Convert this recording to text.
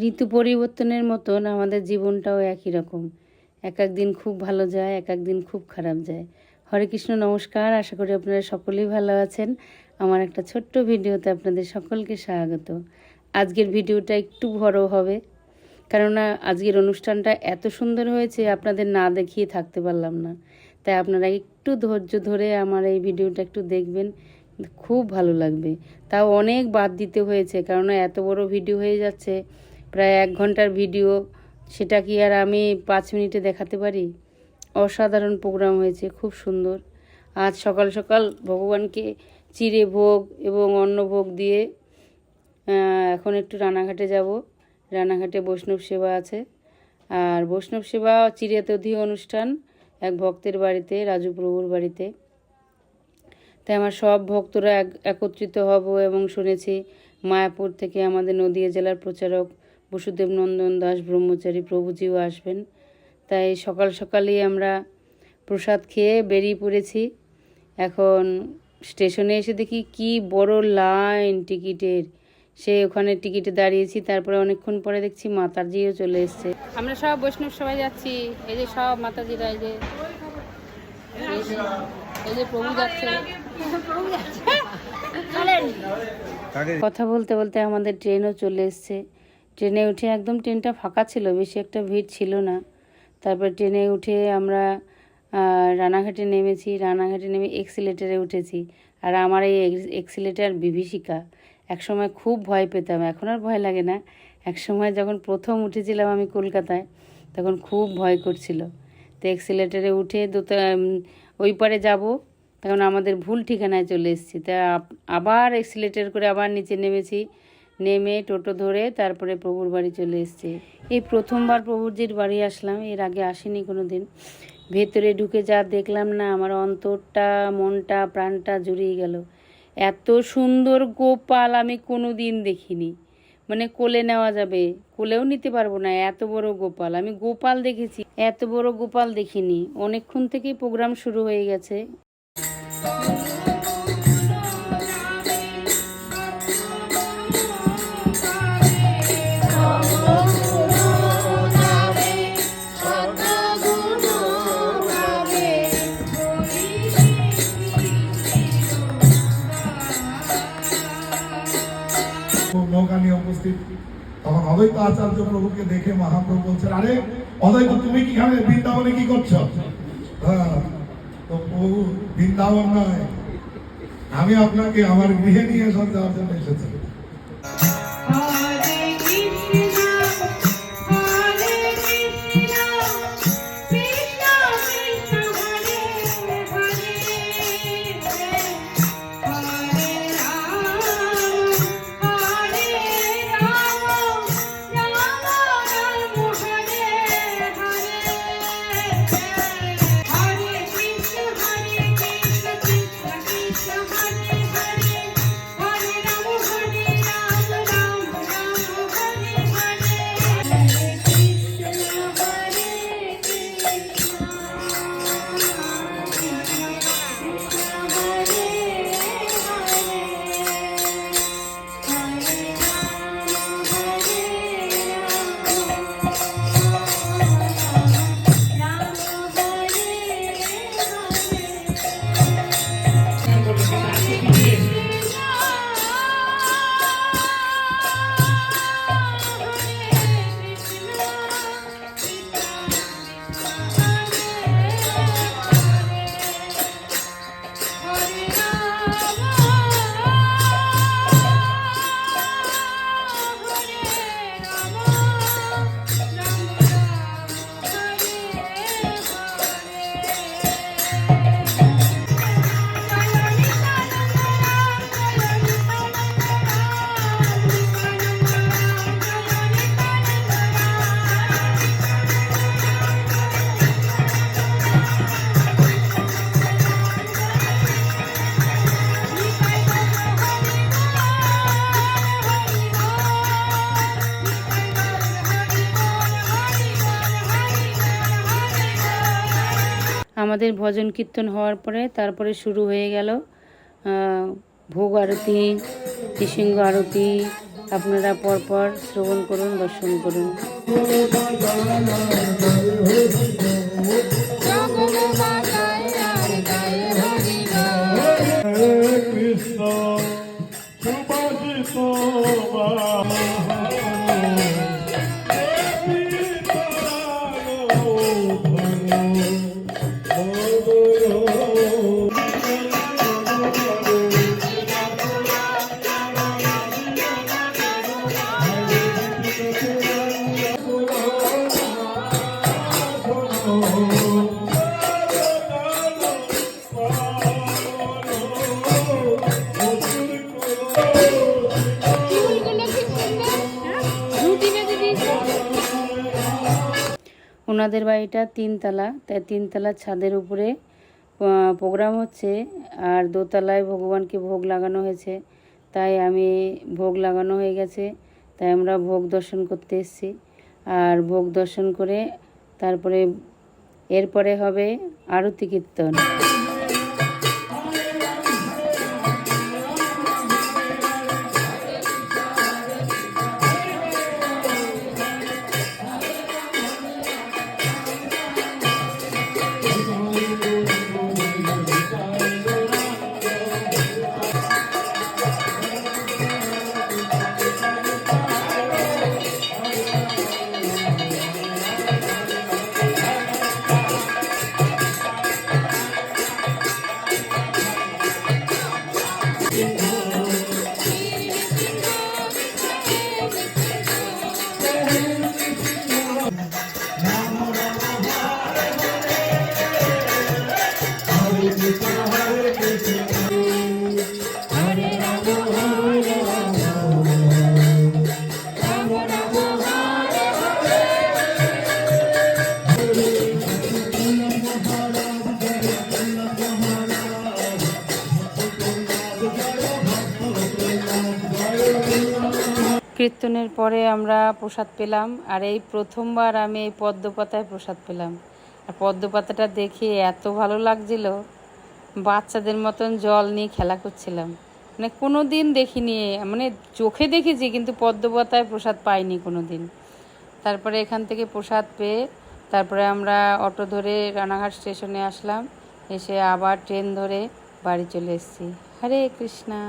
ঋতু পরিবর্তনের মতন আমাদের জীবনটাও একই রকম। এক এক দিন খুব ভালো যায়, এক এক দিন খুব খারাপ যায়। হরে কৃষ্ণ, নমস্কার। আশা করি আপনারা সকলেই ভালো আছেন। আমার একটা ছোট্ট ভিডিওতে আপনাদের সকলকে স্বাগত। আজকের ভিডিওটা একটু বড় হবে, কেননা আজকের অনুষ্ঠানটা এত সুন্দর হয়েছে, আপনাদের না দেখিয়ে থাকতে পারলাম না। তাই আপনারা একটু ধৈর্য ধরে আমার এই ভিডিওটা একটু দেখবেন, খুব ভালো লাগবে। তাও অনেক বাদ দিতে হয়েছে, কেননা এত বড় ভিডিও হয়ে যাচ্ছে, প্রায় 1 ঘন্টার ভিডিও। সেটা কি আর আমি 5 মিনিটে দেখাতে পারি? অসাধারণ প্রোগ্রাম হয়েছে, খুব সুন্দর। আজ সকাল সকাল ভগবানকে চিড়ে ভোগ এবং অন্নভোগ দিয়ে এখন একটু রানাঘাটে যাব। রানাঘাটে বৈষ্ণব সেবা আছে, আর বৈষ্ণব সেবা চিরাতধি অনুষ্ঠান এক ভক্তের বাড়িতে, রাজু প্রভুর বাড়িতে। তাই আমার সব ভক্তরা একত্রিত হব এবং শুনেছি মায়াপুর থেকে আমাদের নদিয়া জেলার প্রচারক বসুদেব নন্দন দাস ব্রহ্মচারী প্রভুজিও আসবেন। তাই সকাল সকালই আমরা প্রসাদ খেয়ে বেরিয়ে পড়েছি। এখন স্টেশনে এসে দেখি কি বড় লাইন টিকিটের। ওখানে টিকিটে দাঁড়িয়েছি, তারপরে অনেকক্ষণ পরে দেখছি মাতাজিও চলে এসছে। আমরা সব বৈষ্ণব সবাই যাচ্ছি। এই যে সব মাতাজিরা, এই যে প্রভু যাচ্ছে। কথা বলতে বলতে আমাদের ট্রেনও চলে এসছে। ট্রেনে উঠে একদম ট্রেনটা ফাঁকা ছিল, বেশি একটা ভিড় ছিল না। তারপর ট্রেনে উঠে আমরা রানাঘাটে নেমেছি। রানাঘাটে নেমে এক্সিলেটারে উঠেছি। আর আমার এই এক্সিলেটার বিভীষিকা। একসময় খুব ভয় পেতাম, এখন আর ভয় লাগে না। একসময় যখন প্রথম উঠেছিলাম আমি কলকাতায়, তখন খুব ভয় করছিল। তো এক্সিলেটারে উঠে ওই পারে যাব, তখন আমাদের ভুল ঠিকানায় চলে এসেছি। তা আবার এক্সিলেটার করে আবার নিচে নেমেছি। নেমে টোটো ধরে তারপরে প্রভুর বাড়ি চলে এসেছি। এই প্রথমবার প্রভুজির বাড়ি আসলাম, এর আগে আসিনি কোনো দিন। ভেতরে ঢুকে যা দেখলাম না, আমার অন্তরটা, মনটা, প্রাণটা জুড়িয়ে গেল। এত সুন্দর গোপাল আমি কোনো দিন দেখিনি। মানে কোলে নেওয়া যাবে, কোলেও নিতে পারবো না, এত বড় গোপাল। আমি গোপাল দেখেছি, এত বড় গোপাল দেখিনি। অনেকক্ষণ থেকেই প্রোগ্রাম শুরু হয়ে গেছে। নৌকা নিয়ে উপস্থিত, তখন অদ্বৈত আচার্য প্রভুকে দেখে মহাপ্রভু বলছেন, আরে অদ্বৈত, তুমি কি খাবে, বৃন্দাবনে কি করছো? তো প্রভু, বৃন্দাবন নয়, আমি আপনাকে আমার গৃহে নিয়ে যাওয়ার জন্য এসেছি। আমাদের ভজন কীর্তন হওয়ার পরে তারপরে শুরু হয়ে গেল ভোগ আরতি, নৃসিংহ আরতি, আপনারা পরপর শ্রবণ করুন, দর্শন করুন। কৃষ্ণ সুভাষিত ওনাদের বাড়িটা 3 তলা, তাই 3 তলার ছাদের উপরে প্রোগ্রাম হচ্ছে, আর দোতলায় ভগবানকে ভোগ লাগানো হয়েছে। তাই আমি ভোগ লাগানো হয়ে গেছে, তাই আমরা ভোগ দর্শন করতে এসেছি। আর ভোগ দর্শন করে তারপরে এরপরে হবে আরতি কীর্তন। কীর্তনের পরে আমরা প্রসাদ পেলাম, আর এই প্রথমবার আমি এই পদ্মপাতায় প্রসাদ পেলাম। আর পদ্মপাতাটা দেখে এত ভালো লাগছিল, বাচ্চাদের মতন জল নিয়ে খেলা করছিলাম। মানে কোনো দিন দেখিনি, মানে চোখে দেখেছি কিন্তু পদ্মপাতায় প্রসাদ পাইনি কোনো দিন। তারপরে এখান থেকে প্রসাদ পেয়ে তারপরে আমরা অটো ধরে রানাঘাট স্টেশনে আসলাম, এসে আবার ট্রেন ধরে বাড়ি চলে এসেছি। হরে কৃষ্ণা।